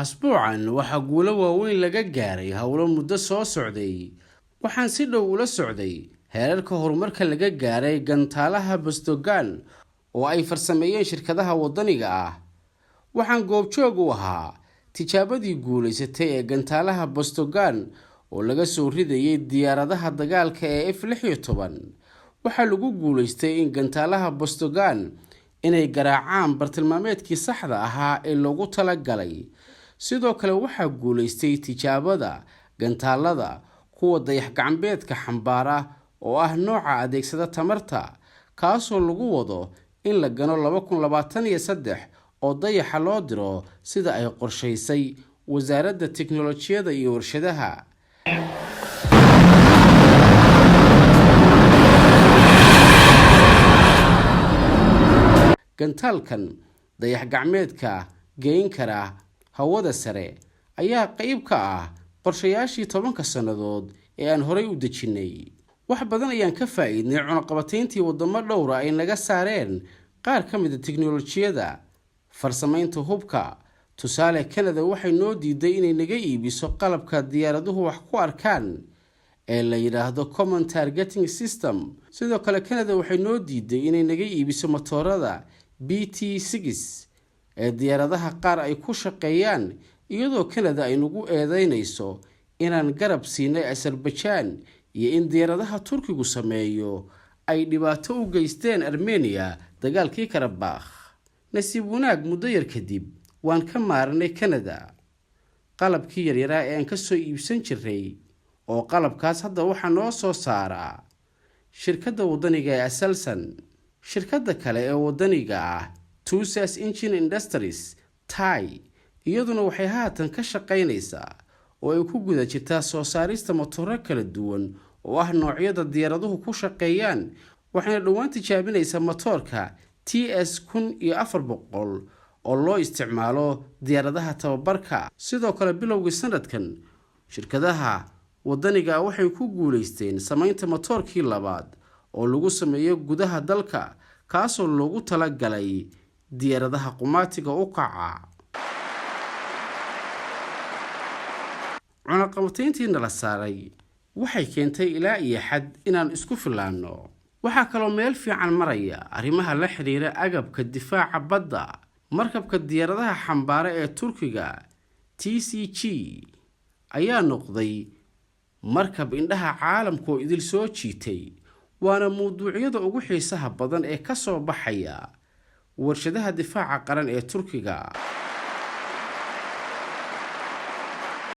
asbuucan waxaa guulo waaweyn laga gaaray howlo muddo soo socday. Waxaan si dhow ula socday heerarka horumarka laga gaaray gantaalaha Bostogan oo ay farsameeyeen shirkadaha wadaniga ah. Waxaan goobjoog u ahaa tijaabadii guulaysatay ee gantaalaha Bostogan oo laga soo ridayay diyaaradaha dagaalka ee F-16. Waxaa lagu guulaystay in gantaalaha Bostogan inay garaacaan bartilmaameedkii saxda ahaa ee loogu talagalay. Sidoo kale waxaa guulaystay tijaabada gantaalada kuwa dayax-gacmeedka xambaara oo ah nooca adeegsada tamarta, kaasoo lagu wado in la gano 2023 oo dayaxa loo diro sida ay qorshaysay Wasaaradda Tiknoolajiyadda iyo Warshadaha. Gantaalkan dayax-gacmeedka geyn kara hawada sare ayaa qayb ka ah qorshayaashii 10 sannadood ee aan horay u dejinay. Wax badan ayaan ka faa'iidnay cunaqabatayntii wadamo dhowr ah ay naga saareen qaar ka mid ah tiknoolajiyada farsamaynta hubka. Tusaale, Canada waxay noo diiday inay naga iibiso qalabka diyaaraduhu wax ku arkaan ee la yiraahdo Common Targeting System. Sidoo kale Canada waxay noo diiday inay naga iibiso motorada BT6 ee diyaaradaha qaar ay ku shaqeeyaan, iyadoo Canada ay nagu eedeynayso inaan garab siinay Azerbaijan iyo in diyaaradaha Turkigu sameeyo ay dhibaato u geysteen Armenia dagaalkii Karabakh. Nasiib wanaag, muddo yar kadib waan ka maarnay Canada qalabkii yaryaraa ee aan ka soo iibsan jiray, oo qalabkaas hadda waxaa noo soo saara shirkadda wadaniga ee Aselsan. Shirkadda kale ee wadaniga ah Tusas Engine Industries (TAI) iyaduna waxay haatan ka shaqaynaysaa oo ay ku guda jirtaa soo saarista matooro kala duwan oo ah noocyada diyaaraduhu ku shaqeeyaan. Waxayna dhowaan tijaabinaysaa matoorka TS-1400 oo loo isticmaalo diyaaradaha tababarka. Sidoo kale bilowgii sanadkan shirkadaha wadaniga waxay ku guulaysteen samaynta matoorkii labaad oo lagu sameeyo gudaha dalka, kaasoo loogu talagalay diyaaradaha qumaatiga u kaca. Cunaqabatayntii nala saaray waxay keentay ilaa iyo xad inaan isku filaanno. Waxaa kaloo meel fiican maraya arrimaha la xiriira agabka difaaca badda. Markabka diyaaradaha xambaara ee Turkiga TCG ayaa noqday markab indhaha caalamku idil soo jiitay, waana mawduucyada ugu xiisaha badan ee ka soo baxaya warshadaha difaaca qaran ee Turkiga.